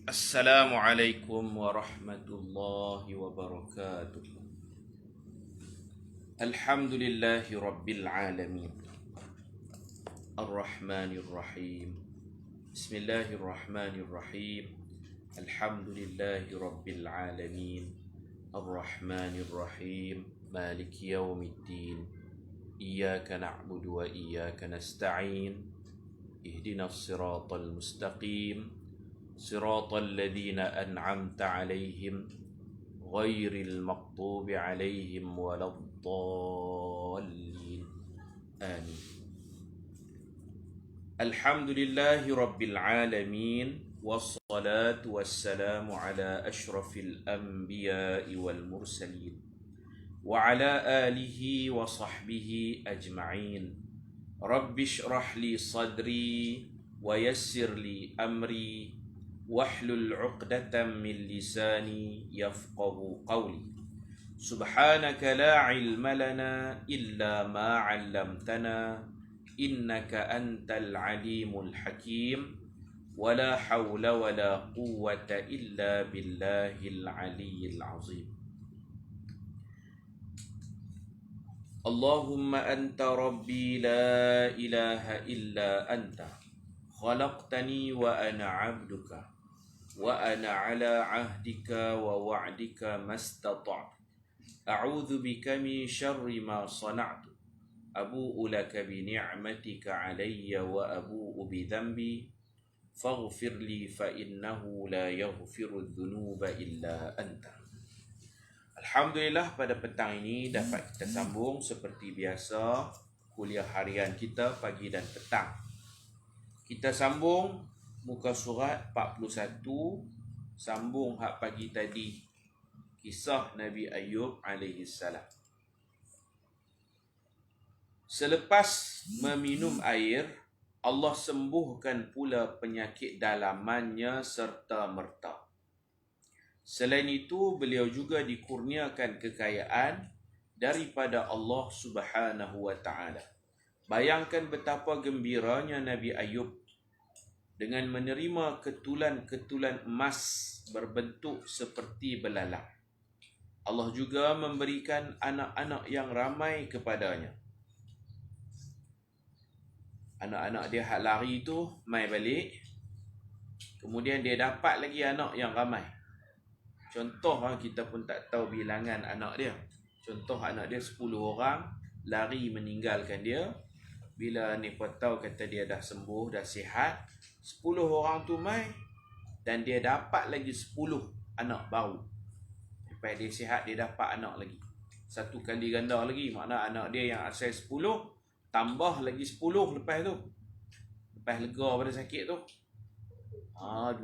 Assalamualaikum warahmatullahi wabarakatuh. Alhamdulillahi rabbil alamin. Ar-Rahmanir Rahim. Bismillahirrahmanirrahim. Alhamdulillahi rabbil alamin. Ar-Rahmanir Rahim. Maliki yaumiddin. Iyyaka na'budu wa iyyaka nasta'in. Ihdinas siratal mustaqim. Siratal ladzina an'amta 'alaihim ghairil maghdubi 'alaihim waladdallin. Amin. Alhamdulillahi rabbil alamin. Wassalatu wassalamu ala ashrafil anbiya'i wal mursalin wa ala alihi wa sahbihi ajma'in. Rabbi shrah li sadri wa yassir li amri wahlul 'uqdatam min lisani yafqahu qawli. Subhanaka la ilma lana illa ma 'allamtana innaka antal alimul hakim. Wala hawla wala quwwata illa billahil aliyyil azim. Allahumma anta rabbi la ilaha illa anta khalaqtani wa ana 'abduka wa ana 'ala 'ahdika wa wa'dika mastata'tu. A'udzu bika min syarri ma sana'tu. Abu'u laka bi ni'matika 'alayya wa abu'u bi dhanbi faghfir li fa innahu la yaghfiru dzunuba illa anta. Alhamdulillah, pada petang ini dapat kita sambung seperti biasa kuliah harian kita pagi dan petang. Kita sambung muka surat 41, sambung hak pagi tadi, kisah Nabi Ayub alaihi salam. Selepas meminum air, Allah sembuhkan pula penyakit dalamannya serta merta. Selain itu, beliau juga dikurniakan kekayaan daripada Allah Subhanahu wa taala. Bayangkan betapa gembiranya Nabi Ayub dengan menerima ketulan-ketulan emas berbentuk seperti belalang. Allah juga memberikan anak-anak yang ramai kepadanya. Anak-anak dia hak lari tu mai balik. Kemudian dia dapat lagi anak yang ramai. Contoh, kita pun tak tahu bilangan anak dia. Contoh, anak dia 10 orang lari meninggalkan dia. Bila ni tahu kata dia dah sembuh, dah sihat, 10 orang tu mai dan dia dapat lagi 10 anak baru. Lepas dia sihat, dia dapat anak lagi. Satu kali ganda lagi. Makna anak dia yang asal 10 tambah lagi 10 lepas tu. Lepas lega pada sakit tu. 20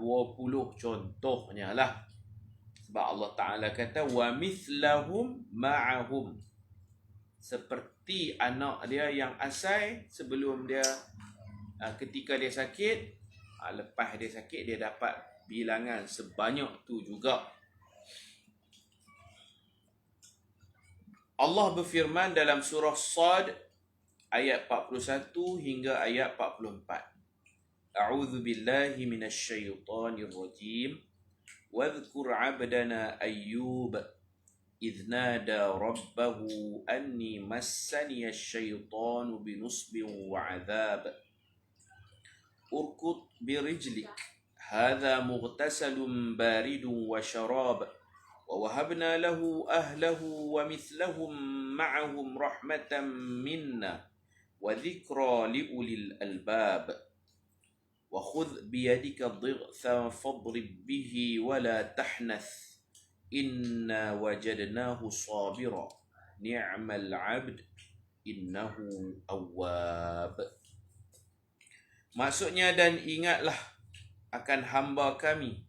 contohnya lah. Sebab Allah Ta'ala kata wa mithlahum ma'ahum. Seperti anak dia yang asal sebelum dia ketika dia sakit, lepas dia sakit dia dapat bilangan sebanyak tu juga. Allah berfirman dalam surah Sad ayat 41 hingga ayat 44. A'udzu billahi minasyaitonir rajim. Wadhkur 'abdana Ayyub idh nada rabbahu anni massani asy-syaitanu binusbin wa 'adzab. Urkut birijlik hadha mughtasalun baridun wa syarab. Wa wahabna lahu ahlahu wa mithlahum ma'ahum rahmatan minna wa dhikra liulil albab. Wa khudh biyadika dhighfan fadrib bihi wa la tahnath inna wajadnahu sabira ni'mal 'abd innahu awwab. Maksudnya, dan ingatlah akan hamba kami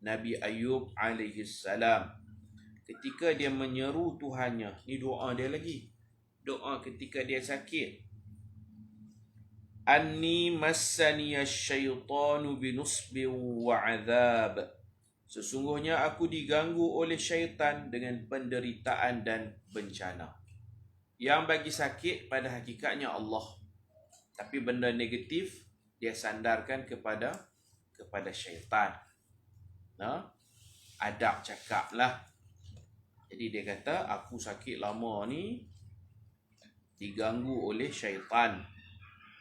Nabi Ayub alaihi salam ketika dia menyeru Tuhannya. Ni doa dia lagi. Doa ketika dia sakit. Anni massani asy-syaitanu binusbin wa 'adzab. Sesungguhnya aku diganggu oleh syaitan dengan penderitaan dan bencana. Yang bagi sakit pada hakikatnya Allah. Tapi benda negatif dia sandarkan kepada syaitan. Adab cakap lah. Jadi dia kata, aku sakit lama ni diganggu oleh syaitan.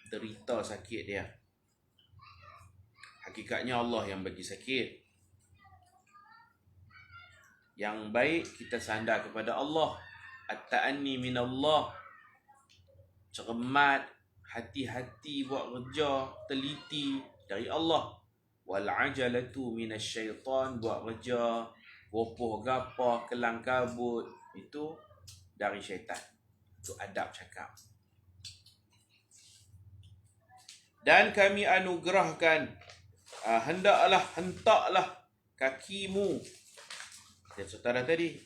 Derita sakit dia. Hakikatnya Allah yang bagi sakit. Yang baik kita sandar kepada Allah. At-ta'anni minallah. Cermat, hati-hati buat kerja, teliti dari Allah. Wal-ajalatu minasyaitan, buat kerja gopoh gapah, kelang kabut, itu dari syaitan. Itu adab cakap. Dan kami anugerahkan, hentaklah kakimu. Dan saudara tadi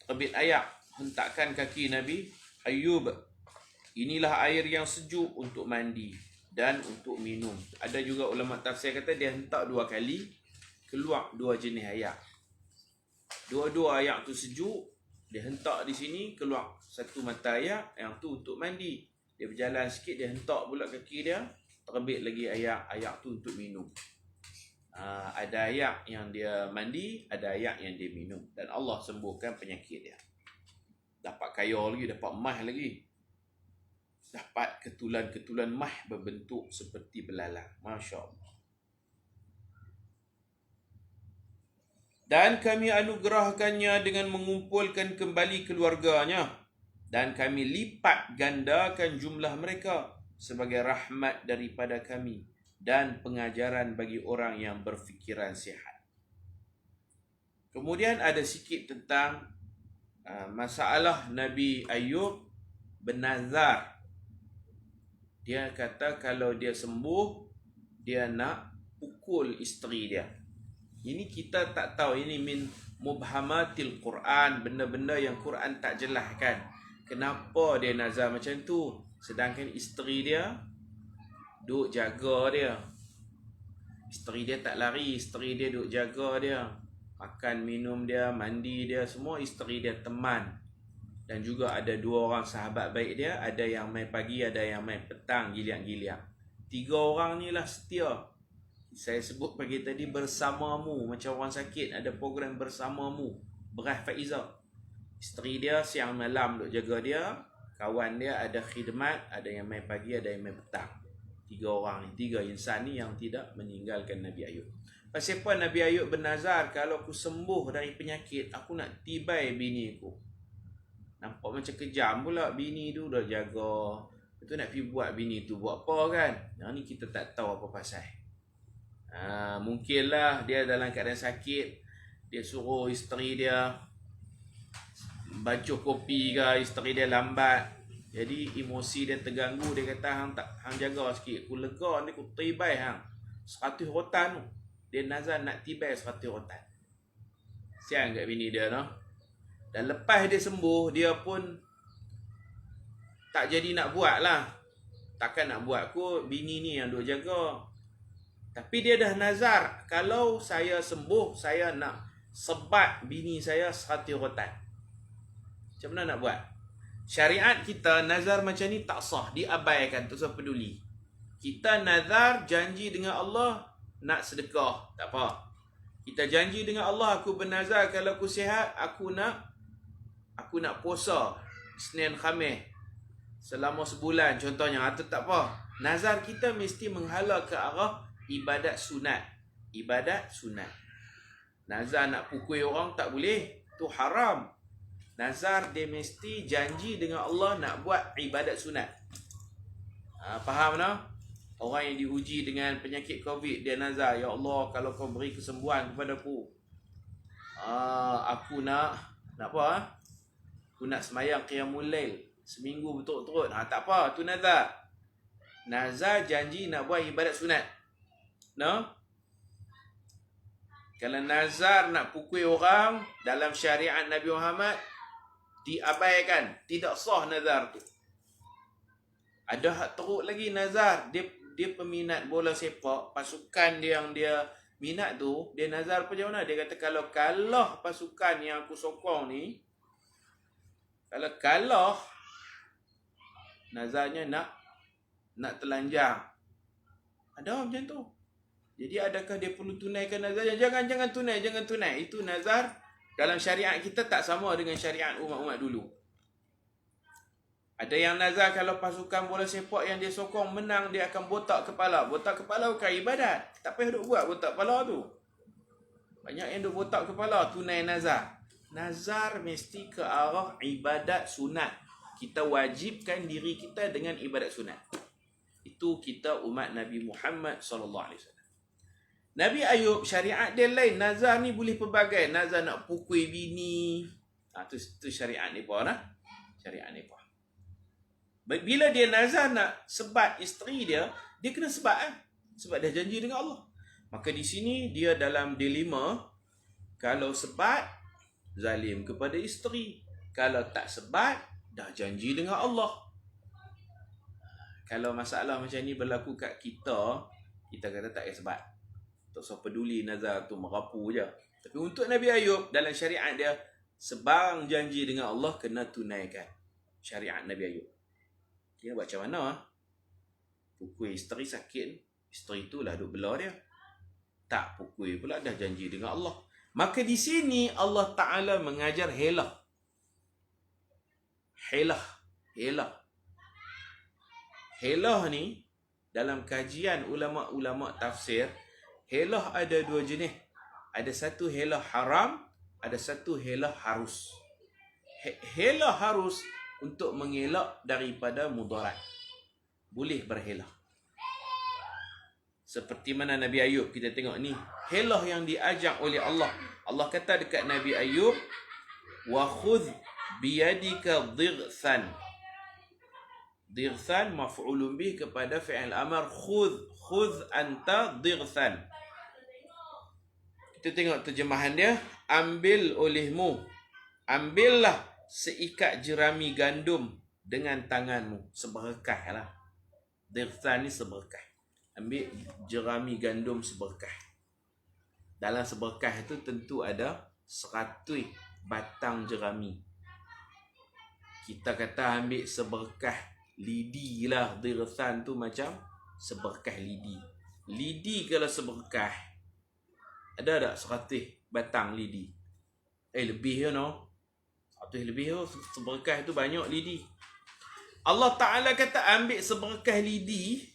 terbit ayat, hentakkan kaki Nabi Ayub. Inilah air yang sejuk untuk mandi dan untuk minum. Ada juga ulama tafsir kata dia hentak 2 kali, keluar 2 jenis ayat. Dua-dua ayat tu sejuk, dia hentak di sini, keluar satu mata ayat, yang tu untuk mandi. Dia berjalan sikit, dia hentak pula kaki dia, terbit lagi ayat tu untuk minum. Ada ayat yang dia mandi, ada ayat yang dia minum. Dan Allah sembuhkan penyakit dia. Dapat kaya lagi, dapat mah lagi. Dapat ketulan-ketulan mah berbentuk seperti belalang. Masya Allah. Dan kami anugerahkannya dengan mengumpulkan kembali keluarganya. Dan kami lipat gandakan jumlah mereka sebagai rahmat daripada kami. Dan pengajaran bagi orang yang berfikiran sihat. Kemudian ada sikit tentang masalah Nabi Ayub bernazar. Dia kata kalau dia sembuh, dia nak pukul isteri dia. Ini kita tak tahu, ini min mubhamatil Quran, benda-benda yang Quran tak jelaskan. Kenapa dia nazar macam tu? Sedangkan isteri dia duk jaga dia. Isteri dia tak lari, isteri dia duk jaga dia. Makan, minum dia, mandi dia, semua isteri dia teman. Dan juga ada 2 orang sahabat baik dia, ada yang main pagi, ada yang main petang, giliak-giliak. 3 orang ni lah setia. Saya sebut pagi tadi bersamamu, macam orang sakit ada program bersamamu, Beras Faiza. Isteri dia siang malam duk jaga dia, kawan dia ada khidmat, ada yang main pagi, ada yang main petang. 3 orang ni, 3 insan ni yang tidak meninggalkan Nabi Ayub. Pasal apa Nabi Ayub bernazar, kalau aku sembuh dari penyakit, aku nak tibai bini aku. Nampak macam kejam pula, bini tu dah jaga, itu nak pergi buat bini tu buat apa kan? Yang ni kita tak tahu apa pasal. Mungkinlah dia dalam keadaan sakit, dia suruh isteri dia bacuh kopi ke, isteri dia lambat, jadi emosi dia terganggu. Dia kata hang jaga sikit, aku lega ni, aku tibai hang 100 rotan tu. Dia nazar nak tibai 100 rotan. Siang kat bini dia no. Dan lepas dia sembuh, dia pun tak jadi nak buat lah. Takkan nak buat kot, bini ni yang duk jaga. Tapi dia dah nazar, kalau saya sembuh, saya nak sebat bini saya 100 rotan. Macam mana nak buat? Syariat kita nazar macam ni tak sah, diabaikan, tak usah peduli. Kita nazar janji dengan Allah nak sedekah, tak apa. Kita janji dengan Allah, aku bernazar kalau aku sihat, aku nak puasa Isnin Khamis selama sebulan contohnya, atau tak apa. Nazar kita mesti menghala ke arah ibadat sunat. Ibadat sunat. Nazar nak pukul orang tak boleh, tu haram. Nazar dia mesti janji dengan Allah nak buat ibadat sunat. Faham tak? Orang yang diuji dengan penyakit COVID, dia nazar, ya Allah, kalau kau beri kesembuhan kepada aku, aku nak apa? Aku nak semayang qiyamul lail seminggu betul-betul. Tak apa, tu nazar. Nazar janji nak buat ibadat sunat. No? Kalau nazar nak pukul orang dalam syariat Nabi Muhammad, diabaikan, tidak sah nazar tu. Ada hak teruk lagi nazar, dia peminat bola sepak, pasukan dia yang dia minat tu, dia nazar macam mana? Dia kata kalau kalah pasukan yang aku sokong ni, kalau kalah, nazarnya nak telanjang. Ada macam tu. Jadi adakah dia perlu tunaikan nazar? Jangan tunai. Itu nazar dalam syariat kita tak sama dengan syariat umat-umat dulu. Ada yang nazar kalau pasukan bola sepak yang dia sokong menang, dia akan botak kepala. Botak kepala bukan ibadat. Tak payah duk buat botak kepala tu. Banyak yang duk botak kepala, tunai nazar. Nazar mesti ke arah ibadat sunat. Kita wajibkan diri kita dengan ibadat sunat. Itu kita umat Nabi Muhammad SAW. Nabi Ayub syariat dia lain. Nazar ni boleh pelbagai. Nazar nak pukul bini. Tu syariat ni pun lah. Syariat ni pun. Bila dia nazar nak sebat isteri dia, dia kena sebat kan? Sebab dia janji dengan Allah. Maka di sini dia dalam dilema. Kalau sebat, zalim kepada isteri. Kalau tak sebat, dah janji dengan Allah. Kalau masalah macam ni berlaku kat kita, kita kata tak payah sebat. Tak usah peduli nazar tu merapu je. Tapi untuk Nabi Ayub, dalam syariat dia, sebarang janji dengan Allah kena tunaikan. Syariat Nabi Ayub. Dia buat macam mana? Pukul isteri sakit, isteri itulah duk bela dia. Tak pukul pula, dah janji dengan Allah. Maka di sini Allah Ta'ala mengajar helah. Helah ni, dalam kajian ulama-ulama tafsir, helah ada dua jenis. Ada satu helah haram, ada satu helah harus. Helah harus untuk mengelak daripada mudarat. Boleh berhelah. Seperti mana Nabi Ayub kita tengok ni. Helah yang diajak oleh Allah. Allah kata dekat Nabi Ayub, wa khudh biyadika dhigthan. Dhigthan maf'ulun bih kepada fi'il amar khudh. Khudh anta dhigthan. Kita tengok terjemahan dia. Ambil olehmu. Ambillah seikat jerami gandum dengan tanganmu. Seberkah lah. Dhigthan ni seberkah. Ambil jerami gandum seberkah. Dalam seberkah itu tentu ada 100 batang jerami. Kita kata ambil seberkah lidi lah. Dhigthan tu macam seberkah lidi. Lidi kalau seberkah, ada tak 100 batang lidi? Lebih you know. 100 lebih tu. Seberkah tu banyak lidi. Allah Ta'ala kata ambil seberkah lidi.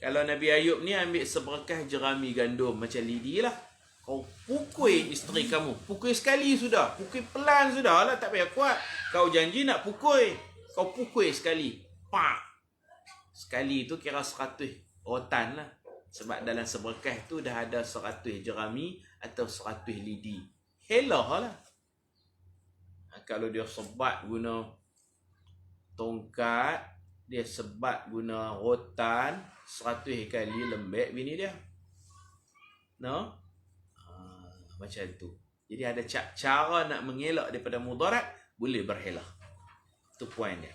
Kalau Nabi Ayub ni ambil seberkah jerami gandum macam lidi lah. Kau pukul isteri kamu. Pukul sekali sudah. Pukul pelan sudah lah. Tak payah kuat. Kau janji nak pukul. Kau pukul sekali. Pak. Sekali tu kira 100 rotan lah. Sebab dalam seberkah tu dah ada 100 jerami atau 100 lidi. Helah lah. Kalau dia sebat guna tongkat, dia sebat guna rotan, 100 kali lembek bini dia. No? Macam tu. Jadi ada cara nak mengelak daripada mudarat, boleh berhelah. Itu poin dia.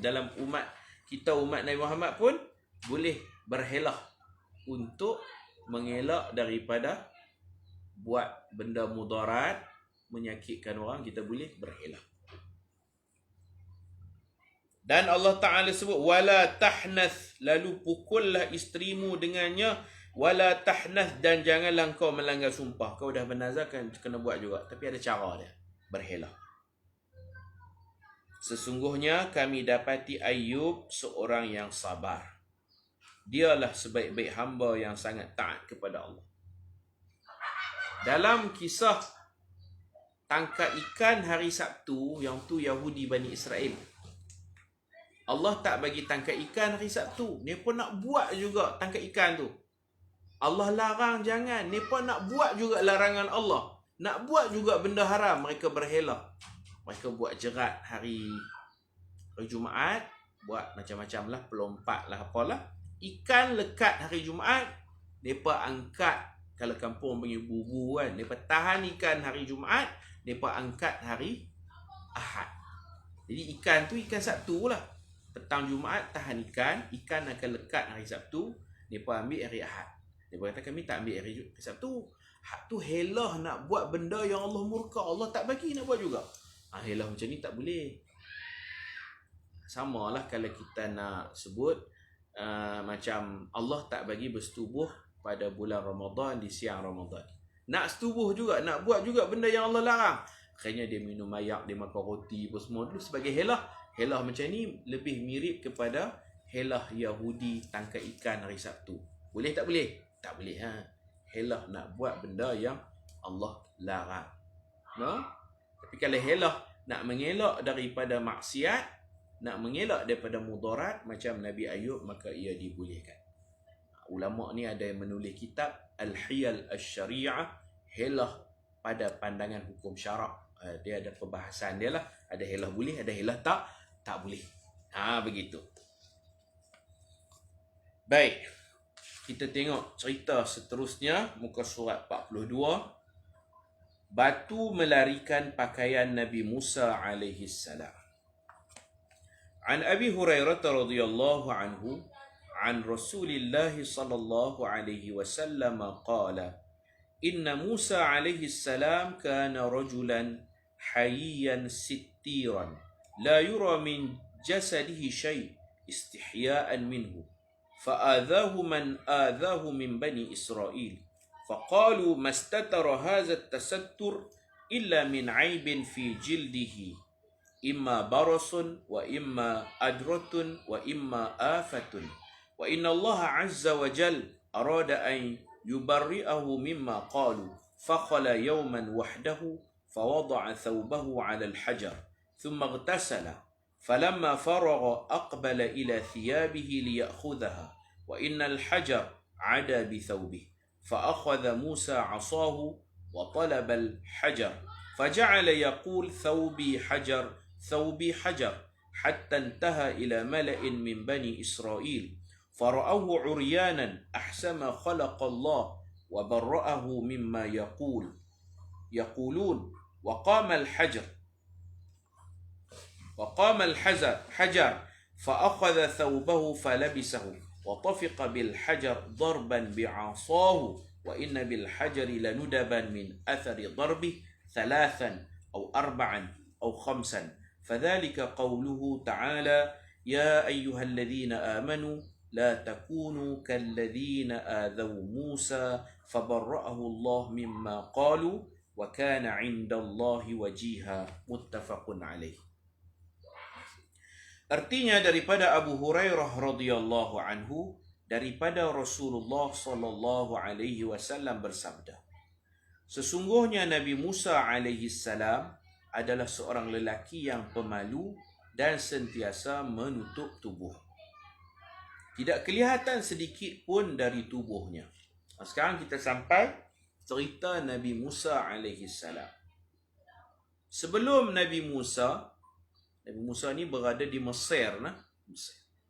Dalam umat kita, umat Nabi Muhammad pun boleh berhelah untuk mengelak daripada buat benda mudarat, menyakitkan orang. Kita boleh berhelah. Dan Allah Ta'ala sebut wala tahnath, lalu pukullah isterimu dengannya, wala tahnath, dan janganlah kau melanggar sumpah. Kau dah bernazar kan kena buat juga, tapi ada cara dia, berhelah. Sesungguhnya kami dapati Ayub seorang yang sabar. Dialah sebaik-baik hamba yang sangat taat kepada Allah. Dalam kisah tangkap ikan hari Sabtu, yang tu Yahudi Bani Israel, Allah tak bagi tangkap ikan hari Sabtu. Mereka nak buat juga tangkap ikan tu. Allah larang jangan. Mereka nak buat juga larangan Allah. Nak buat juga benda haram. Mereka berhelah. Mereka buat jerat hari Jumaat. Buat macam-macam lah. Pelompat lah apalah. Ikan lekat hari Jumaat. Mereka angkat. Kalau kampung panggil bubu kan. Mereka tahan ikan hari Jumaat. Mereka angkat hari Ahad. Jadi ikan tu ikan Sabtu lah. Petang Jumaat tahan ikan. Ikan akan lekat hari Sabtu. Mereka ambil hari Ahad. Mereka kata kami tak ambil hari Sabtu. Hak tu helah nak buat benda yang Allah murka. Allah tak bagi nak buat juga. Helah macam ni tak boleh. Sama lah kalau kita nak sebut macam macam Allah tak bagi bersetubuh pada bulan Ramadan di siang Ramadan. Nak setubuh juga, nak buat juga benda yang Allah larang. Akhirnya dia minum ayak, dia makan roti apa semua dulu sebagai helah. Helah macam ni lebih mirip kepada helah Yahudi tangkap ikan hari Sabtu. Boleh tak boleh? Tak boleh. Helah nak buat benda yang Allah larang. No? Tapi kalau helah nak mengelak daripada maksiat, nak mengelak daripada mudarat macam Nabi Ayub, maka ia dibolehkan. Ulama ni ada yang menulis kitab Al-Hiyal Al-Syari'ah, helah pada pandangan hukum syarak. Dia ada perbahasan dia lah. Ada helah boleh, ada helah tak boleh. Begitu. Baik. Kita tengok cerita seterusnya, muka surat 42. Batu melarikan pakaian Nabi Musa alaihi salam. An Abi Hurairah radhiyallahu anhu an Rasulillah sallallahu alaihi wasallam qala inna Musa alaihi salam kana rajulan hayyan sittiran la yura min jasadihi shay istihya'an minhu فآذاه من آذاه من بني إسرائيل فقالوا ما استتر هذا التستر إلا من عيب في جلده إما برص وإما أدرة وإما آفة وإن الله عز وجل أراد أن يبرئه مما قالوا فخلى يوما وحده فوضع ثوبه على الحجر ثم اغتسل فلما فرغ أقبل إلى ثيابه ليأخذها وإن الحجر عدا بثوبه فأخذ موسى عصاه وطلب الحجر فجعل يقول ثوبي حجر ثوبي حجر حتى انتهى إلى ملأ من بني إسرائيل فرأوه عريانا أحسن خلق الله وبرأه مما يقولون وقام الحجر فأخذ ثوبه فلبسه وطفق بالحجر ضربا بعصاه وإن بالحجر لندبا من أثر ضربه 3 أو 4 أو 5 فذلك قوله تعالى يا أيها الذين آمنوا لا تكونوا كالذين آذوا موسى فبرأه الله مما قالوا وكان عند الله وجيها متفق عليه. Artinya daripada Abu Hurairah radhiyallahu anhu, daripada Rasulullah sallallahu alaihi wasallam bersabda, sesungguhnya Nabi Musa alaihi salam adalah seorang lelaki yang pemalu dan sentiasa menutup tubuh. Tidak kelihatan sedikit pun dari tubuhnya. Sekarang kita sampai cerita Nabi Musa alaihi salam. Sebelum Nabi Musa ni berada di Mesir.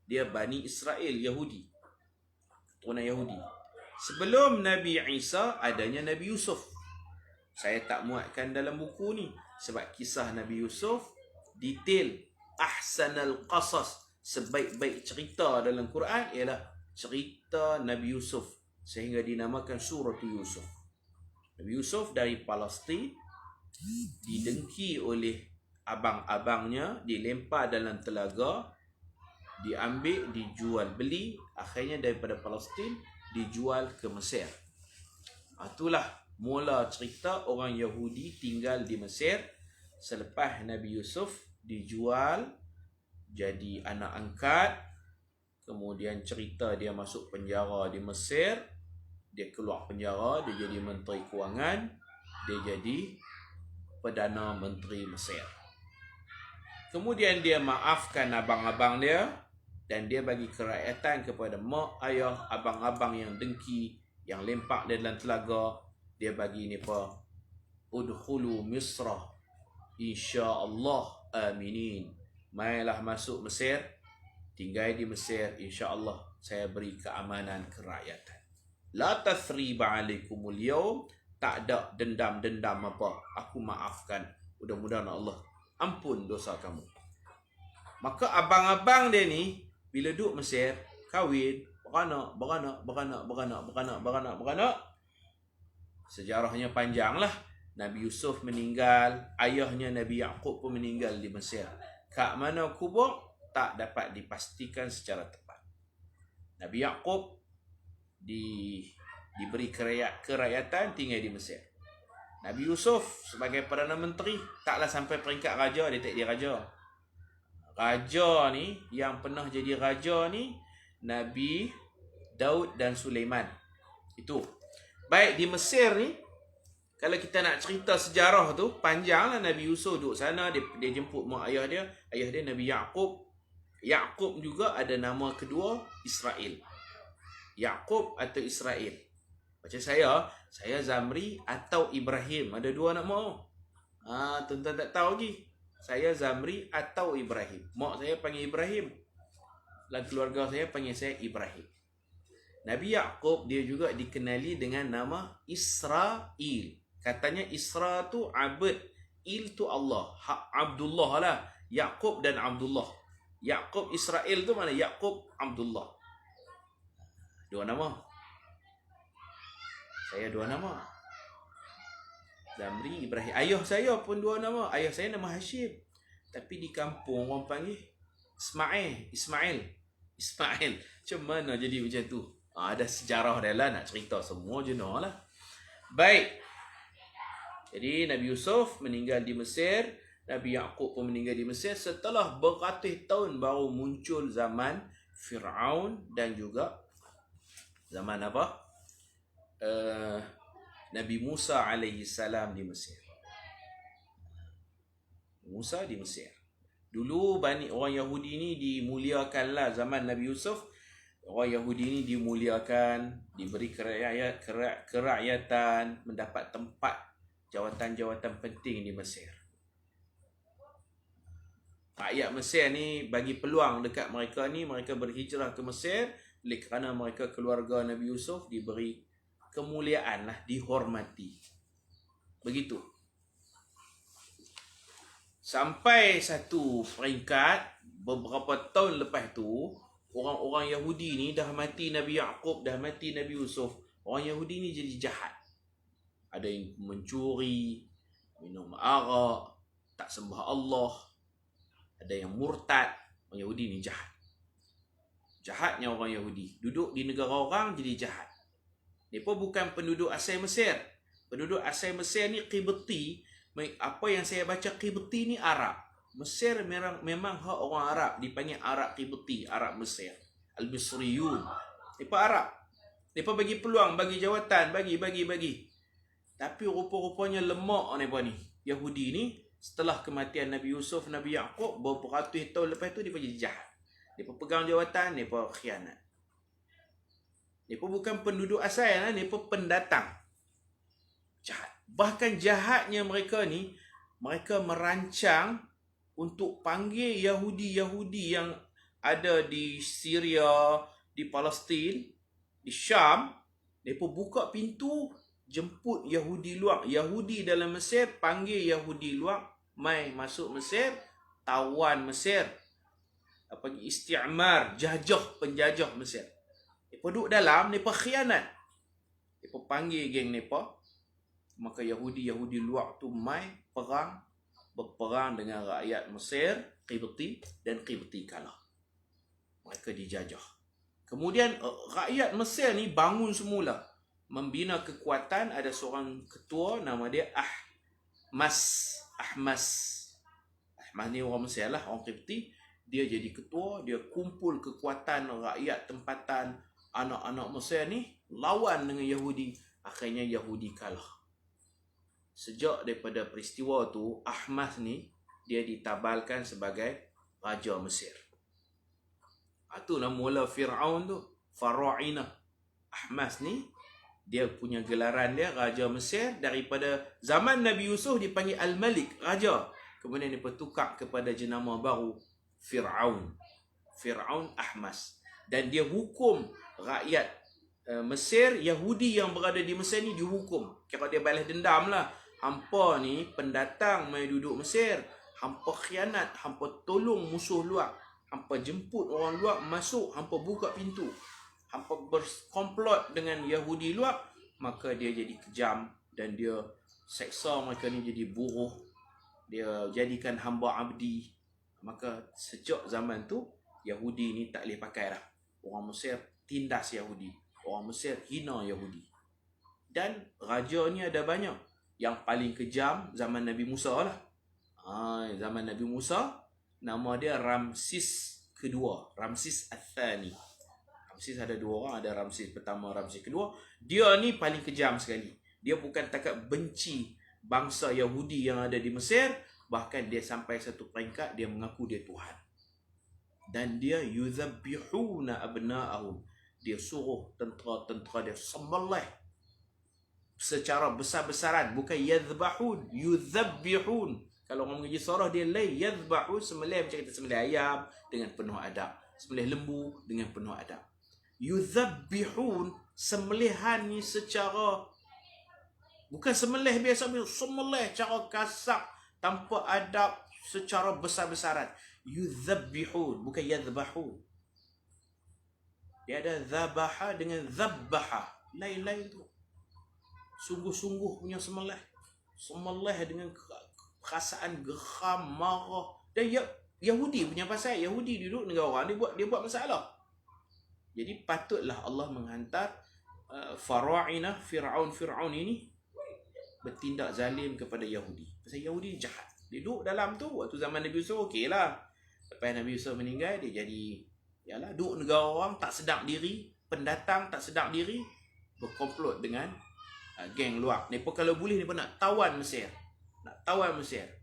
Dia Bani Israel, Yahudi. Keturunan Yahudi. Sebelum Nabi Isa, adanya Nabi Yusuf. Saya tak muatkan dalam buku ni. Sebab kisah Nabi Yusuf, detail, ahsanal qasas, sebaik-baik cerita dalam Quran ialah cerita Nabi Yusuf. Sehingga dinamakan surah Yusuf. Nabi Yusuf dari Palestin, didengki oleh abang-abangnya, dilempar dalam telaga, diambil, dijual beli, akhirnya daripada Palestin dijual ke Mesir. Itulah mula cerita orang Yahudi tinggal di Mesir selepas Nabi Yusuf dijual jadi anak angkat. Kemudian cerita dia masuk penjara di Mesir, dia keluar penjara, dia jadi Menteri Kewangan, dia jadi Perdana Menteri Mesir. Kemudian dia maafkan abang-abang dia dan dia bagi kerakyatan kepada mak, ayah, abang-abang yang dengki, yang lempak dia dalam telaga. Dia bagi ni apa? Udkhulu Misrah insya-Allah aminin. Mailah masuk Mesir, tinggal di Mesir, insya-Allah saya beri keamanan kerakyatan. La tathriba alaikumul yawm, tak ada dendam-dendam apa. Aku maafkan. Mudah-mudahan Allah ampun dosa kamu. Maka abang-abang dia ni bila duduk Mesir, kahwin, beranak. Sejarahnya panjang lah. Nabi Yusuf meninggal, ayahnya Nabi Yaqub pun meninggal di Mesir. Kat mana kubur tak dapat dipastikan secara tepat. Nabi Yaqub diberi kerakyatan tinggal di Mesir. Nabi Yusuf sebagai Perdana Menteri taklah sampai peringkat raja, dia tak jadi raja. Raja ni yang pernah jadi raja ni Nabi Daud dan Sulaiman. Itu. Baik di Mesir ni, kalau kita nak cerita sejarah tu panjanglah. Nabi Yusuf duduk sana, dia jemput mak ayah dia Nabi Yaqub. Yaqub juga ada nama kedua Israel. Yaqub atau Israel. Macam saya Zamri atau Ibrahim. Ada dua nama. Tuan-tuan tak tahu lagi. Saya Zamri atau Ibrahim. Mak saya panggil Ibrahim. Dan keluarga saya panggil saya Ibrahim. Nabi Yaqub dia juga dikenali dengan nama Israel. Katanya Isra tu abad, Il tu Allah. Abdullah lah. Yaqub dan Abdullah. Yaqub Israel tu mana? Yaqub Abdullah. Dua nama. Saya dua nama. Zamri, Ibrahim. Ayah saya pun dua nama. Ayah saya nama Hashim. Tapi di kampung orang panggil Ismail. Macam mana jadi macam tu? Ada sejarah dia lah, nak cerita semua jenuh lah. Baik. Jadi Nabi Yusuf meninggal di Mesir. Nabi Yaqub pun meninggal di Mesir. Setelah beratus tahun baru muncul zaman Fir'aun dan juga zaman apa? Nabi Musa alaihi salam di Mesir. Musa di Mesir. Dulu orang Yahudi ni dimuliakanlah zaman Nabi Yusuf. Orang Yahudi ni dimuliakan, diberi kerakyatan, mendapat tempat jawatan-jawatan penting di Mesir. Rakyat Mesir ni bagi peluang dekat mereka ni, mereka berhijrah ke Mesir oleh kerana mereka keluarga Nabi Yusuf diberi kemuliaan lah, dihormati. Begitu. Sampai satu peringkat, beberapa tahun lepas tu, orang-orang Yahudi ni dah mati Nabi Yaqub, dah mati Nabi Yusuf. Orang Yahudi ni jadi jahat. Ada yang mencuri, minum arak, tak sembah Allah. Ada yang murtad. Orang Yahudi ni jahat. Jahatnya orang Yahudi. Duduk di negara orang jadi jahat. Mereka bukan penduduk asal Mesir. Penduduk asal Mesir ni Qibti. Apa yang saya baca Qibti ni Arab. Mesir memang hak orang Arab. Dipanggil Arab Qibti. Arab Mesir. Al-Misriyun. Mereka Arab. Mereka bagi peluang, bagi jawatan, bagi. Tapi rupa-rupanya lemak mereka ni. Yahudi ni, setelah kematian Nabi Yusuf, Nabi Yaqub, beberapa ratus tahun lepas tu, mereka jadi jahat. Mereka pegang jawatan, mereka khianat. Mereka bukan penduduk asal, mereka pendatang. Jahat. Bahkan jahatnya mereka ni, mereka merancang untuk panggil Yahudi-Yahudi yang ada di Syria, di Palestin, di Syam. Mereka buka pintu, jemput Yahudi luar. Yahudi dalam Mesir panggil Yahudi luar, mai masuk Mesir, tawan Mesir. Apa isti'mar, penjajah Mesir. Mereka duduk dalam, mereka khianat. Mereka panggil geng mereka. Maka Yahudi luar tu mai berperang dengan rakyat Mesir, Qibti, dan Qibti kalah. Mereka dijajah. Kemudian rakyat Mesir ni bangun semula. Membina kekuatan, ada seorang ketua nama dia Ahmas ni orang Mesir lah, orang Qibti. Dia jadi ketua, dia kumpul kekuatan rakyat tempatan, anak-anak Mesir ni lawan dengan Yahudi. Akhirnya Yahudi kalah. Sejak daripada peristiwa tu, Ahmas ni dia ditabalkan sebagai Raja Mesir. Itu nama mula Fir'aun tu, Fara'ina. Ahmas ni dia punya gelaran dia Raja Mesir. Daripada zaman Nabi Yusuf dipanggil Al-Malik, Raja. Kemudian dia bertukar kepada jenama baru Fir'aun. Fir'aun Ahmas. Dan dia hukum rakyat Mesir, Yahudi yang berada di Mesir ni dihukum. Kira dia balas dendam lah. Hampa ni pendatang mai duduk Mesir. Hampa khianat, hampa tolong musuh luar. Hampa jemput orang luar masuk, hampa buka pintu. Hampa berkomplot dengan Yahudi luar, maka dia jadi kejam dan dia seksa mereka ni jadi buruh. Dia jadikan hamba abdi. Maka sejak zaman tu Yahudi ni tak boleh pakai dah. Orang Mesir tindas Yahudi. Orang Mesir hina Yahudi. Dan raja ni ada banyak. Yang paling kejam zaman Nabi Musa lah. Zaman Nabi Musa, nama dia Ramsis kedua, Ramsis Ats-Tsani. Ramsis ada dua orang, ada Ramsis pertama, Ramsis kedua. Dia ni paling kejam sekali. Dia bukan takat benci bangsa Yahudi yang ada di Mesir, bahkan dia sampai satu peringkat dia mengaku dia Tuhan. Dan dia yuzabbihuna abna'ahum. Dia suruh tentera-tentera dia sembelih secara besar-besaran, bukan yadhbahun, yuzabbihun. Kalau orang mengaji surah dia yadhbahun, sembelih macam kita sembelih ayam dengan penuh adab, sembelih lembu dengan penuh adab. Yuzabbihun, sembelihan ni secara bukan sembelih biasa, sembelih cara kasar tanpa adab secara besar-besaran. Yuzabbihun, bukan yadhbahun. Dia ada zabaha dengan zabbaha, lain-lain tu. Sungguh-sungguh punya sembelih. Sembelih dengan perasaan geram, marah. Dan Yahudi punya pasal. Yahudi duduk negara orang, dia buat masalah. Jadi patutlah Allah menghantar Fara'ina, Fir'aun ini bertindak zalim kepada Yahudi. Pasal Yahudi jahat. Dia duduk dalam tu. Waktu zaman Nabi Yusuf, okey lah. Lepas Nabi Yusuf meninggal, dia jadi duduk negara orang, tak sedap diri. Pendatang tak sedap diri, berkomplot dengan geng luar. Mereka kalau boleh, mereka nak tawan Mesir.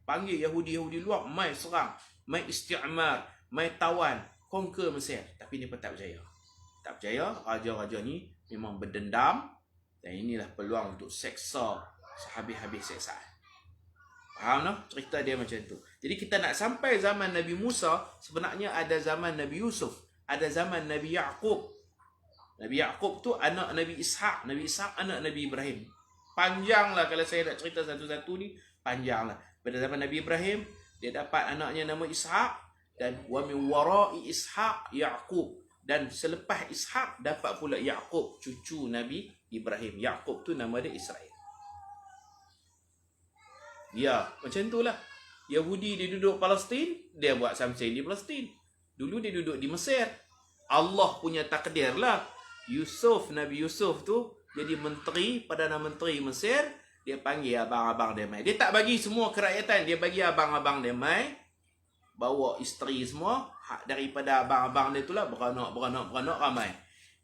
Panggil Yahudi-Yahudi luar, mai serang, mai isti'mar, mai tawan, conquer Mesir. Tapi mereka tak berjaya. Raja-raja ni memang berdendam. Dan inilah peluang untuk seksa sehabis-habis seksaan. Faham tak? Cerita dia macam tu. Jadi kita nak sampai zaman Nabi Musa, sebenarnya ada zaman Nabi Yusuf, ada zaman Nabi Yaqub. Nabi Yaqub tu anak Nabi Ishaq. Nabi Ishaq anak Nabi Ibrahim. Panjanglah kalau saya nak cerita satu-satu ni, panjanglah. Pada zaman Nabi Ibrahim, dia dapat anaknya nama Ishaq, dan wa min wara'i Ishaq Yaqub. Dan selepas Ishaq dapat pula Yaqub, cucu Nabi Ibrahim. Yaqub tu nama dia Israel. Ya, macam itulah. Yahudi dia duduk Palestin, dia buat something di Palestin. Dulu dia duduk di Mesir. Allah punya takdir lah. Nabi Yusuf tu jadi menteri, Perdana Menteri Mesir. Dia panggil abang-abang dia mai. Dia tak bagi semua kerakyatan, dia bagi abang-abang dia mai. Bawa isteri semua. Hak daripada abang-abang dia tu lah, beranak ramai.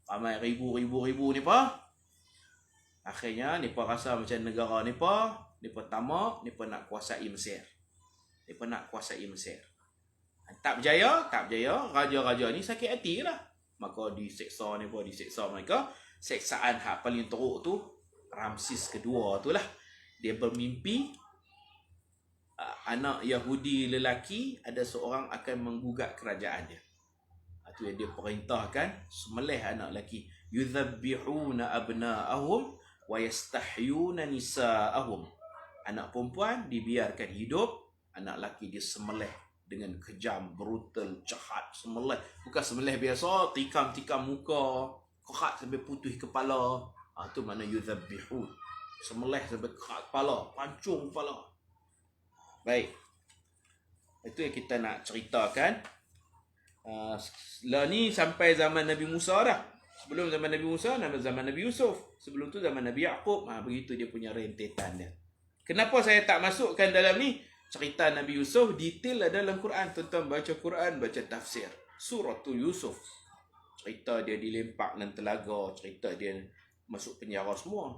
Ramai ribu ni pa. Akhirnya ni pa rasa macam negara ni pa tamak, ni pa nak kuasai Mesir. Tak berjaya, raja-raja ni sakit hati lah. Maka diseksa mereka. Seksaan hak paling teruk tu Ramsis kedua tu lah. Dia bermimpi anak Yahudi lelaki ada seorang akan menggugat kerajaan dia. Itu yang dia perintahkan, sembelih anak lelaki. Yuzabbihuna abna'ahum wa yastahyuna nisa'ahum. Anak perempuan dibiarkan hidup, anak lelaki disembelih dengan kejam, brutal, jahat. Sembelih bukan sembelih biasa, tikam muka, kerat sampai putih kepala. Itu makna yuzabbihun. Sembelih sampai kerat kepala, pancung kepala. Baik. Itu yang kita nak ceritakan. Lah ni sampai zaman Nabi Musa dah. Sebelum zaman Nabi Musa, zaman Nabi Yusuf. Sebelum tu zaman Nabi Yaqub. Begitu dia punya rentetan dia. Kenapa saya tak masukkan dalam ni? Cerita Nabi Yusuf detail ada dalam Quran. Tuan-tuan baca Quran, baca tafsir Suratul Yusuf. Cerita dia dilempak dalam telaga, cerita dia masuk penjara semua.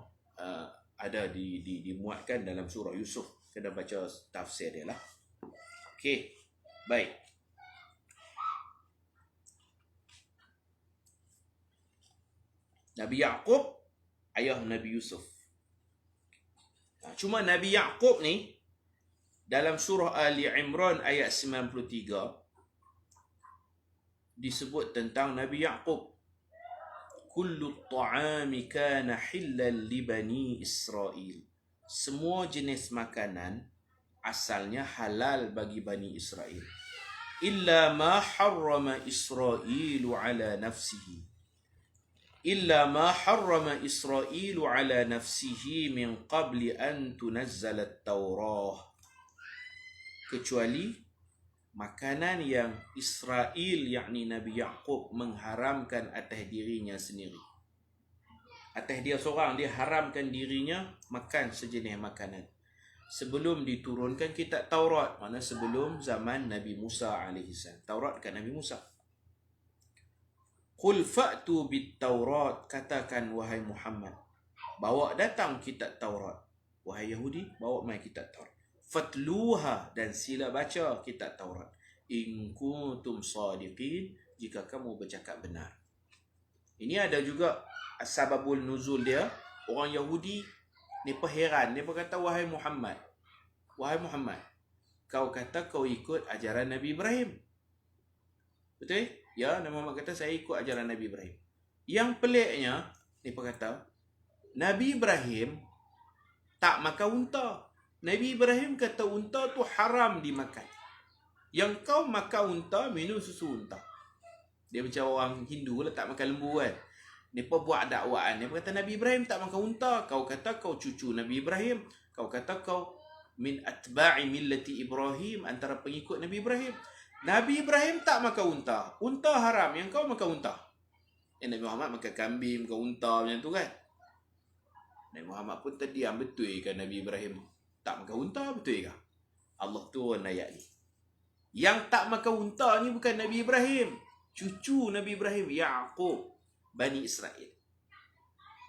Ada dimuatkan dalam surah Yusuf. Kena baca tafsir dia lah. Okey. Baik. Nabi Yaqub ayah Nabi Yusuf. Cuma Nabi Yaqub ni dalam surah Ali Imran ayat 93 disebut tentang Nabi Yaqub. Kullu ta'ami kana hillan li bani Israel. Semua jenis makanan asalnya halal bagi Bani Israel. Illa ma harrama Israelu ala nafsihi. Illa ma harrama Israelu ala nafsihi min qabli an tunazzala at-Taurah. Kecuali makanan yang Israel yakni Nabi Yaqub mengharamkan atas dirinya sendiri. Atas dia seorang, dia haramkan dirinya makan sejenis makanan sebelum diturunkan kitab Taurat, mana sebelum zaman Nabi Musa AS. Taurat kan Nabi Musa. Qul fa'tu bit Taurat, katakan wahai Muhammad, bawa datang kitab Taurat. Wahai Yahudi, bawa mai kitab Taurat. Fatluha, dan sila baca kitab Taurat. In kuntum sadiqin, jika kamu bercakap benar. Ini ada juga asbabul nuzul dia. Orang Yahudi ni heran, dia berkata, wahai Muhammad, kau kata kau ikut ajaran Nabi Ibrahim. Betul? Ya, Nabi Muhammad kata saya ikut ajaran Nabi Ibrahim. Yang peliknya, dia berkata, Nabi Ibrahim tak makan unta. Nabi Ibrahim kata unta tu haram dimakan. Yang kau makan unta, minum susu unta. Dia macam orang Hindu lah, tak makan lembu kan. Mereka buat dakwaan. Dia berkata Nabi Ibrahim tak makan unta. Kau kata kau cucu Nabi Ibrahim. Kau kata kau min atba'i millati Ibrahim, antara pengikut Nabi Ibrahim. Nabi Ibrahim tak makan unta. Unta haram. Yang kau makan unta. Nabi Muhammad makan kambing, makan unta macam tu kan. Nabi Muhammad pun terdiam. Betul ke Nabi Ibrahim tak makan unta? Betul ke? Allah turun ayat ni. Yang tak makan unta ni bukan Nabi Ibrahim. Cucu Nabi Ibrahim, Yaqub, Bani Israel.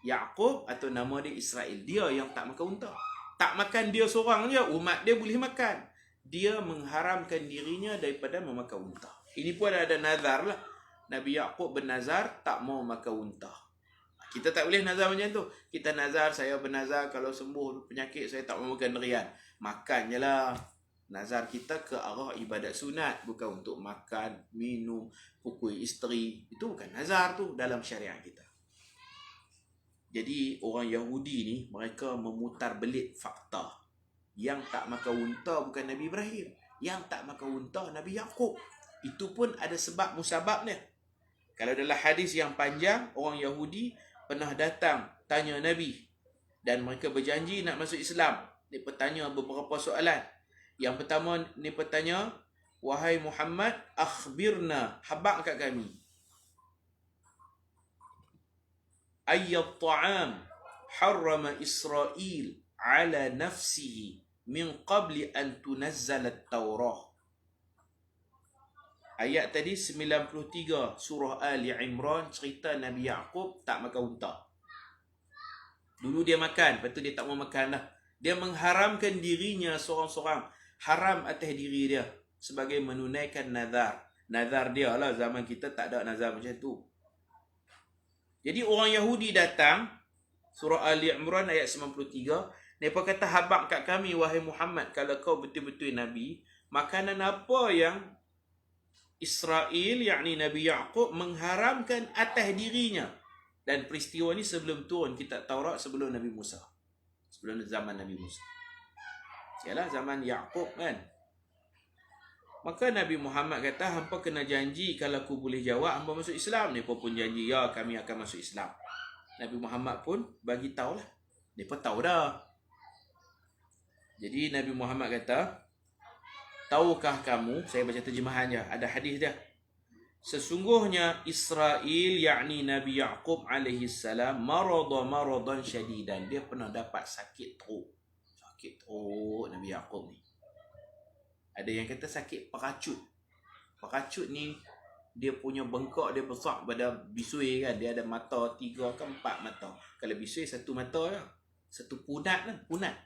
Yaqub atau nama dia Israel. Dia yang tak makan unta. Tak makan dia seorang je, umat dia boleh makan. Dia mengharamkan dirinya daripada memakan unta. Ini pun ada nazar lah. Nabi Yaqub bernazar tak mau makan unta. Kita tak boleh nazar macam tu. Kita nazar, saya bernazar kalau sembuh penyakit saya tak mau makan durian. Makan je lah. Nazar kita ke arah ibadat sunat, bukan untuk makan, minum, pukul isteri. Itu bukan nazar tu dalam syariat kita. Jadi orang Yahudi ni, mereka memutar belit fakta. Yang tak makan unta bukan Nabi Ibrahim. Yang tak makan unta Nabi Yaqub. Itu pun ada sebab musabab dia. Kalau dalam hadis yang panjang, orang Yahudi pernah datang tanya Nabi. Dan mereka berjanji nak masuk Islam. Dia bertanya beberapa soalan. Yang pertama, ni bertanya, wahai Muhammad, akhbirna, habaq kat kami. Ayyat ta'am harrama Israel ala nafsihi min qabli an tunazzala at-Taurah. Ayat tadi 93 surah Ali Imran, cerita Nabi Yaqub tak makan unta. Dulu dia makan, lepas tu dia tak mau makan dah. Dia mengharamkan dirinya seorang-seorang. Haram atas diri dia sebagai menunaikan nazar. Nazar dia lah, zaman kita tak ada nazar macam tu. Jadi orang Yahudi datang, surah Ali Imran ayat 93, mereka kata, habaq kat kami wahai Muhammad, kalau kau betul-betul Nabi, makanan apa yang Israel, yakni Nabi Yaqub, mengharamkan atas dirinya. Dan peristiwa ni sebelum turun kitab Taurat, sebelum Nabi Musa. Sebelum zaman Nabi Musa. Ialah zaman Yaqub kan. Maka Nabi Muhammad kata, hampa kena janji kalau aku boleh jawab, hampa masuk Islam. Mereka pun janji, ya kami akan masuk Islam. Nabi Muhammad pun bagi tahu lah. Mereka tahu dah. Jadi Nabi Muhammad kata, tahukah kamu, saya baca terjemahan je, ada hadis dia. Sesungguhnya Israel, yakni Nabi Yaqub alaihissalam, maradan syadidan. Dia pernah dapat sakit teruk. Nabi Yaqub ni. Ada yang kata sakit peracut. Peracut ni dia punya bengkak dia besar pada bisui kan. Dia ada mata 3 ke 4 mata. Kalau bisui 1 mata je. 1 punat kan, punat.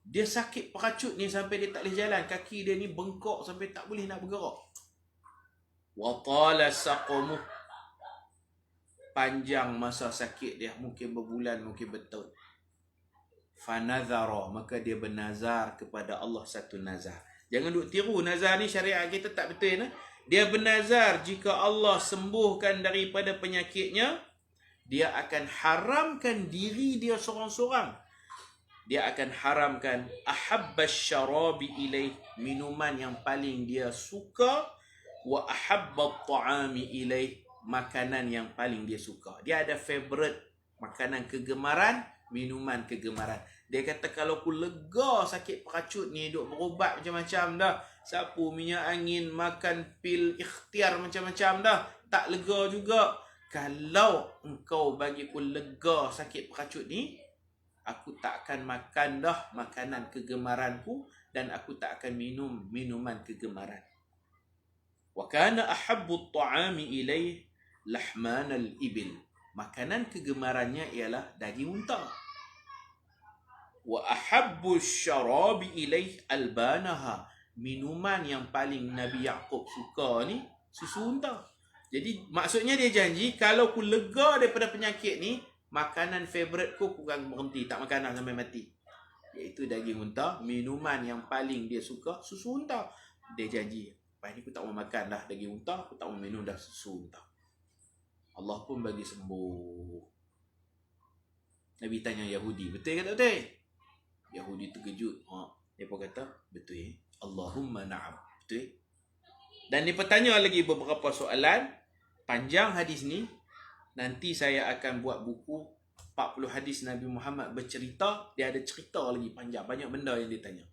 Dia sakit peracut ni sampai dia tak boleh jalan. Kaki dia ni bengkak sampai tak boleh nak bergerak. Wa tala saqamuh. Panjang masa sakit dia, mungkin berbulan, mungkin bertahun. Fanazara, maka dia bernazar kepada Allah satu nazar. Jangan duk tiru, nazar ni syariat kita tak betul nah. Dia bernazar jika Allah sembuhkan daripada penyakitnya, dia akan haramkan diri dia seorang-seorang. Dia akan haramkan ahabbas syarabi ilaih, minuman yang paling dia suka, wa ahabbat ta'ami ilaih, makanan yang paling dia suka. Dia ada favorite makanan kegemaran, minuman kegemaran. Dia kata kalau aku lega sakit peracut ni, duk berubat macam-macam dah, Sapu minyak angin, makan pil ikhtiar macam-macam dah. Tak lega juga. Kalau engkau bagi aku lega sakit peracut ni, aku tak akan makan dah makanan kegemaranku dan aku tak akan minum minuman kegemaran. Wa kana ahabbu at-ta'ami ilaih lahman al-ibil. Makanan kegemarannya ialah daging unta. Wa ahabbu asy-syarabi ilaih albanaha. Minuman yang paling Nabi Yaqub suka ni susu unta. Jadi maksudnya dia janji kalau aku lega daripada penyakit ni, makanan favourite ku akan berhenti, tak makan dah sampai mati. Iaitu daging unta. Minuman yang paling dia suka susu unta. Dia janji, lepas ni aku tak mau makan dah daging unta, aku tak mau minum dah susu unta. Allah pun bagi sembuh. Nabi tanya Yahudi, betul ke tak betul? Yahudi terkejut. Dia pun kata, betul. Allahumma na'am. Betul. Dan dia bertanya lagi beberapa soalan. Panjang hadis ni. Nanti saya akan buat buku 40 hadis Nabi Muhammad bercerita. Dia ada cerita lagi panjang. Banyak benda yang dia tanya.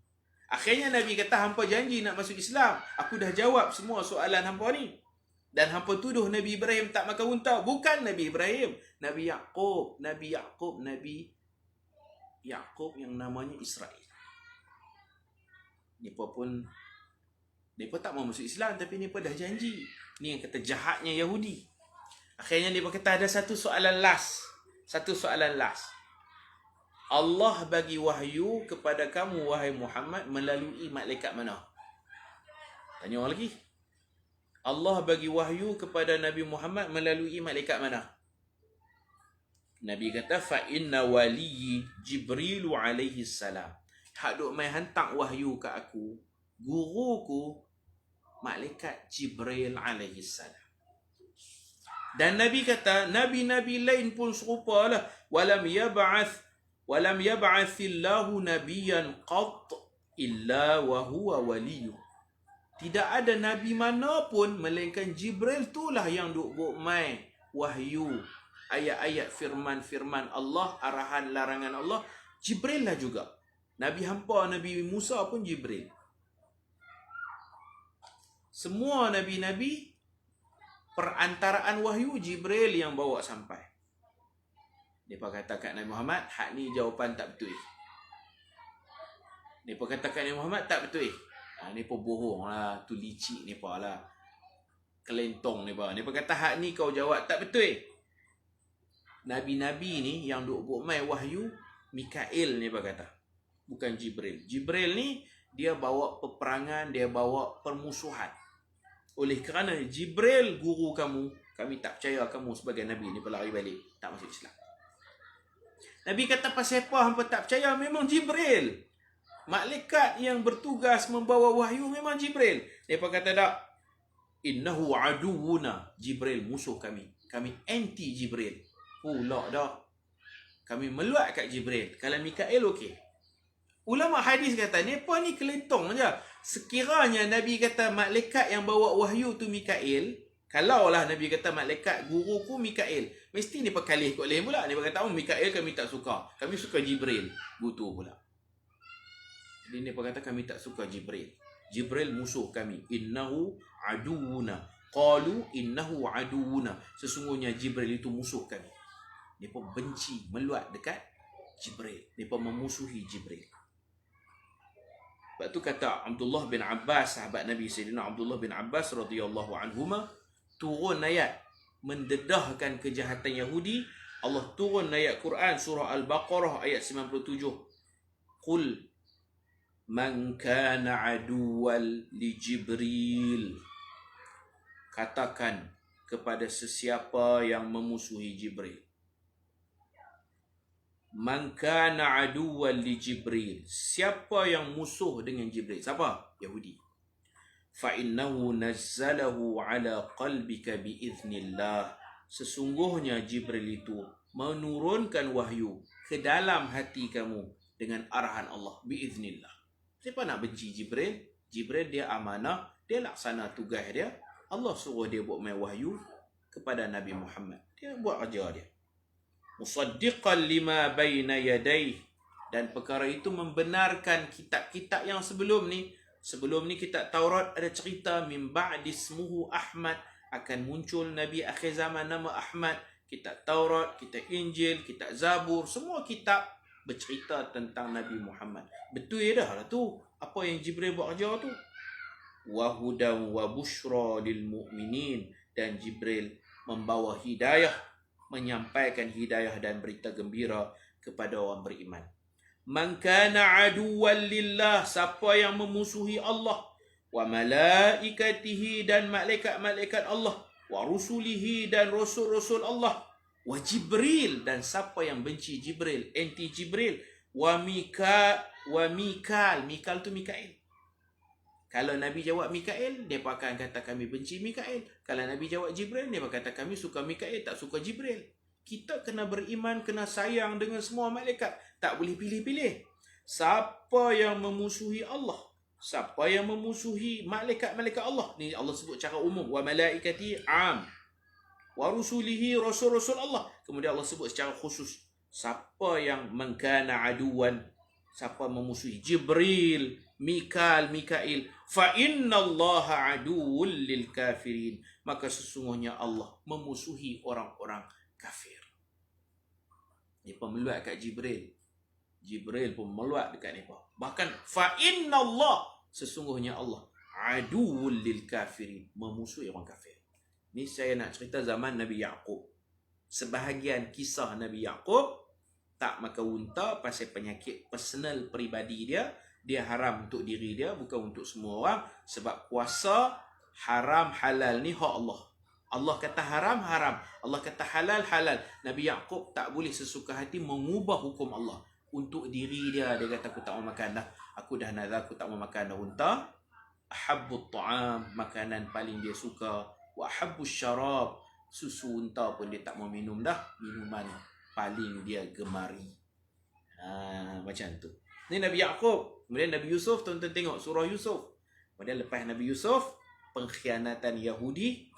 Akhirnya Nabi kata, hampa janji nak masuk Islam. Aku dah jawab semua soalan hampa ni. Dan hampa tuduh Nabi Ibrahim tak makan unta. Bukan Nabi Ibrahim. Nabi Yaqub. Nabi Yaqub yang namanya Israel. Mereka pun tak mau masuk Islam, tapi mereka dah janji. Ni yang kata jahatnya Yahudi. Akhirnya mereka kata ada satu soalan last. Allah bagi wahyu kepada kamu, wahai Muhammad, melalui malaikat mana? Tanya lagi. Allah bagi wahyu kepada Nabi Muhammad melalui malaikat mana? Nabi kata, fa inna waliyyi Jibril alaihi salam. Hak duk mai hantar wahyu ke aku, guruku malaikat Jibril alaihi salam. Dan Nabi kata, nabi-nabi lain pun serupalah. Walam yab'athillahu nabiyyan qat illa wa huwa waliyyu. Tidak ada nabi mana pun melainkan Jibril itulah yang duk mai wahyu, ayat-ayat firman-firman Allah, arahan larangan Allah, Jibril lah juga. Nabi hampa, Nabi Musa pun Jibril. Semua nabi-nabi, perantaraan wahyu Jibril yang bawa sampai. Mereka kata kat Nabi Muhammad, hak ni jawapan tak betul. Mereka kata kat Nabi Muhammad, tak betul. Mereka bohong lah, tu licik mereka lah, kelentong mereka. Mereka kata hak ni kau jawab tak betul. Nabi-nabi ni yang duk mai wahyu, Mikail mereka kata, bukan Jibril. Jibril ni dia bawa peperangan, dia bawa permusuhan. Oleh kerana Jibril guru kamu, kami tak percaya kamu sebagai Nabi. Ni pelari balik, tak masuk Islam. Nabi kata, pasal apa hampa tak percaya? Memang Jibril. Malaikat yang bertugas membawa wahyu memang Jibril. Mereka kata tak, innahu aduwuna. Jibril musuh kami. Kami anti Jibril. Pula dah. Kami meluat kat Jibril. Kalau Mikail okey. Ulama hadis kata, mereka ni kelentong je. Sekiranya Nabi kata malaikat yang bawa wahyu tu Mikail, kalaulah Nabi kata malaikat guruku Mikail, mesti ni pekalih kot lain pula. Dia kata, Mikail kami tak suka. Kami suka Jibril. Butuh pula. Jadi dia kata kami tak suka Jibril. Jibril musuh kami. Innahu aduuna. Qalu innahu aduuna. Sesungguhnya Jibril itu musuh kami. Mereka benci, meluat dekat Jibril. Mereka memusuhi Jibril. Sebab tu kata Abdullah bin Abbas, sahabat Nabi Sayyidina Abdullah bin Abbas radhiyallahu anhuma, turun ayat mendedahkan kejahatan Yahudi. Allah turun ayat Quran surah Al-Baqarah ayat 97. Qul man kana aduwal li Jibril. Katakan kepada sesiapa yang memusuhi Jibril. Man kana aduwal li Jibril. Siapa yang musuh dengan Jibril? Siapa? Yahudi. Fa innahu nazzalahu ala qalbika biiznillah. Sesungguhnya Jibril itu menurunkan wahyu ke dalam hati kamu dengan arahan Allah, biiznillah. Siapa nak benci Jibril? Jibril dia amanah, dia laksana tugas dia. Allah suruh dia buat mai wahyu kepada Nabi Muhammad. Dia buat kerja dia. Musaddiqan lima baina yadayhi, dan perkara itu membenarkan kitab-kitab yang sebelum ni. Sebelum ni kitab Taurat ada cerita min ba'di ismuhu Ahmad, akan muncul Nabi akhir zaman nama Ahmad. Kitab Taurat, kitab Injil, kitab Zabur, semua kitab bercerita tentang Nabi Muhammad. Betul dah lah tu apa yang Jibril buat kerja tu. Wa hudan wa busyra lil mu'minin, dan Jibril membawa hidayah, menyampaikan hidayah dan berita gembira kepada orang beriman. Man kana aduwwan lillah, siapa yang memusuhi Allah, wa malaikatihi, dan malaikat-malaikat Allah, wa rusulihi, dan rasul-rasul Allah, wa Jibril, dan siapa yang benci Jibril, anti Jibril, wa Mikal, Mikal tu Mikail. Kalau Nabi jawab Mikail, dia akan kata kami benci Mikail. Kalau Nabi jawab Jibril, dia akan kata kami suka Mikail, tak suka Jibril. Kita kena beriman, kena sayang dengan semua malaikat. Tak boleh pilih-pilih. Siapa yang memusuhi Allah, siapa yang memusuhi malaikat-malaikat Allah, ni Allah sebut cara umum. Wa malaikati am, wa rusulihi, rasul-rasul Allah. Kemudian Allah sebut secara khusus, siapa yang mengkana aduan, siapa memusuhi Jibril, Mikail, fa innallaha aduwwul lil kafirin, maka sesungguhnya Allah memusuhi orang-orang kafir. Dia meluat kat Jibril. Jibril pun meluat dekat mereka. Bahkan fa innallah, sesungguhnya Allah aduwwul lil kafirin, memusuhi orang kafir. Ni saya nak cerita zaman Nabi Yaqub. Sebahagian kisah Nabi Yaqub tak makan unta pasal penyakit personal peribadi dia. Dia haram untuk diri dia, bukan untuk semua orang. Sebab kuasa haram halal ni hak Allah. Allah kata haram, haram. Allah kata halal, halal. Nabi Yaqub tak boleh sesuka hati mengubah hukum Allah. Untuk diri dia, dia kata aku tak mau makan dah. Aku dah nazar, aku tak mau makan dah unta. Ahabbut ta'am, makanan paling dia suka. Wa ahabbus syarab, susu unta pun dia tak mau minum dah. Minuman paling dia gemari. Macam tu. Ni Nabi Yaqub. Kemudian Nabi Yusuf, tuan-tuan tengok surah Yusuf. Kemudian lepas Nabi Yusuf, pengkhianatan Yahudi,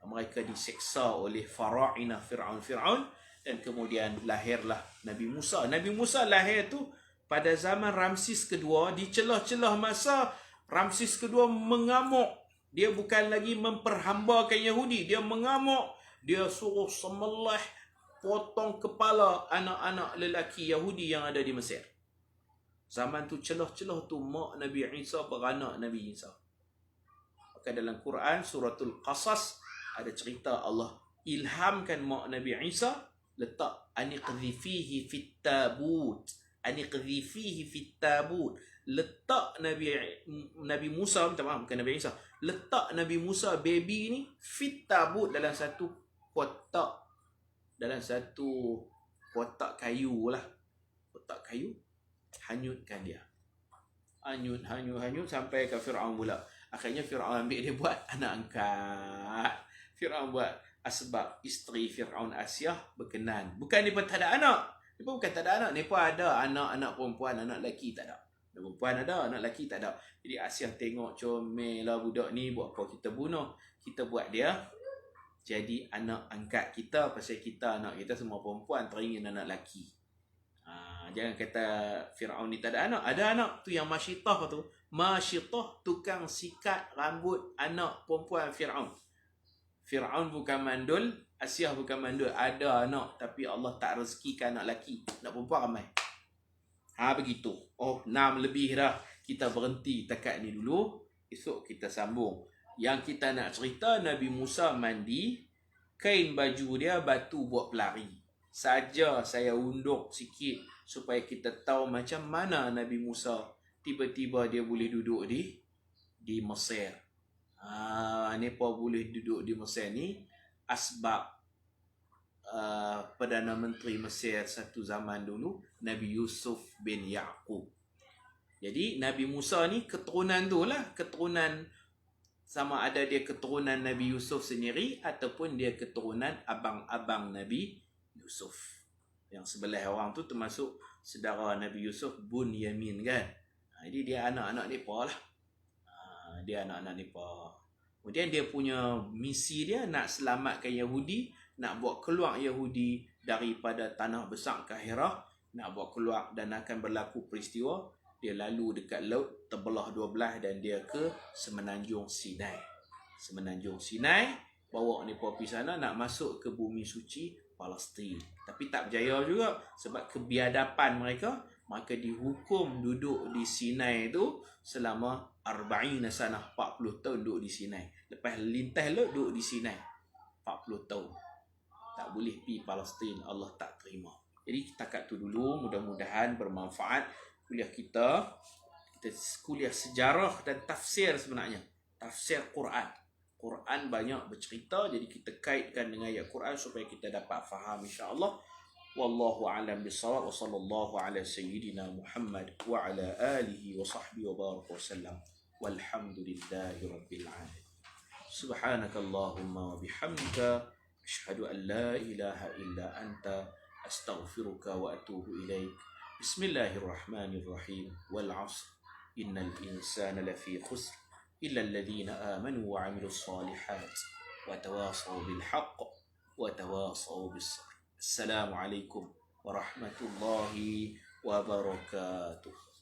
mereka diseksa oleh fara'ina Fir'aun. Dan kemudian lahirlah Nabi Musa. Nabi Musa lahir tu pada zaman Ramsis kedua, di celah-celah masa Ramsis kedua mengamuk. Dia bukan lagi memperhambakan Yahudi, dia mengamuk. Dia suruh sembelih, potong kepala anak-anak lelaki Yahudi yang ada di Mesir. Zaman tu celah-celah tu mak Nabi Isa beranak Nabi Isa. Maka dalam Quran suratul Qasas ada cerita Allah ilhamkan mak Nabi Isa, letak aniqdhifihi fit tabut. Aniqdhifihi fit tabut. Letak Nabi Musa, minta maaf, bukan Nabi Isa. Letak Nabi Musa baby ni fit tabut, dalam satu kotak. Dalam satu kotak kayu lah. Kotak kayu. Hanyutkan dia. Hanyut sampai ke Fir'aun pula. Akhirnya Fir'aun ambil dia buat anak angkat. Fir'aun buat sebab isteri Fir'aun Asyah berkenan. Bukan dia pun tak ada anak. Dia pun bukan tak ada anak. Dia pun ada anak perempuan, anak lelaki tak ada. Anak perempuan ada, anak lelaki tak ada. Jadi Asyah tengok comel lah budak ni, buat apa kita bunuh. Kita buat dia jadi anak angkat kita, pasal kita anak kita semua perempuan, teringin anak lelaki. Jangan kata Fir'aun ni tak ada anak. Ada anak tu yang Masyitah tu. Masyitah tukang sikat rambut anak perempuan Fir'aun. Fir'aun bukan mandul, Asyah bukan mandul. Ada anak tapi Allah tak rezekikan anak lelaki. Anak perempuan ramai. Begitu. 6 lebih dah. Kita berhenti dekat ni dulu. Esok kita sambung. Yang kita nak cerita, Nabi Musa mandi. Kain baju dia batu buat pelari. Saja saya undur sikit supaya kita tahu macam mana Nabi Musa tiba-tiba dia boleh duduk di Mesir. Mereka boleh duduk di Mesir ni asbab Perdana Menteri Mesir satu zaman dulu Nabi Yusuf bin Yaqub. Jadi Nabi Musa ni keturunan tu lah, keturunan, sama ada dia keturunan Nabi Yusuf sendiri ataupun dia keturunan abang-abang Nabi Yusuf. Yang sebelah orang tu termasuk saudara Nabi Yusuf, Bunyamin kan. Jadi dia anak-anak mereka lah. Dia anak-anak mereka. Kemudian dia punya misi dia nak selamatkan Yahudi, nak buat keluar Yahudi daripada tanah besar Kahirah, nak buat keluar, dan akan berlaku peristiwa. dia lalu dekat laut terbelah 12 dan dia ke semenanjung Sinai. Semenanjung Sinai, bawa mereka pergi sana nak masuk ke bumi suci Palestin. Tapi tak berjaya juga sebab kebiadaban mereka, maka dihukum duduk di Sinai tu selama 40 sanah, 40 tahun duduk di Sinai. Lepas lintas laut duduk di Sinai 40 tahun. Tak boleh pergi Palestin, Allah tak terima. Jadi setakat tu dulu, mudah-mudahan bermanfaat kuliah kita kuliah sejarah dan tafsir sebenarnya. Tafsir Quran. Quran banyak bercerita, jadi kita kaitkan dengan ayat Quran supaya kita dapat faham insya-Allah. Wallahu a'lam bissawab wa sallallahu ala sayyidina Muhammad wa ala alihi wa sahbihi wa baraka wa sallam. Walhamdulillahi rabbil alamin. Subhanakallahumma wa bihamdika asyhadu an la ilaha illa anta astaghfiruka wa atubu ilaik. Bismillahirrahmanirrahim. Wal 'asr innal insana lafi khusr illa alladhina amanu wa 'amilus solihat wa tawasaw bil haqq wa tawasaw bis sabr. Assalamualaikum warahmatullahi wabarakatuh.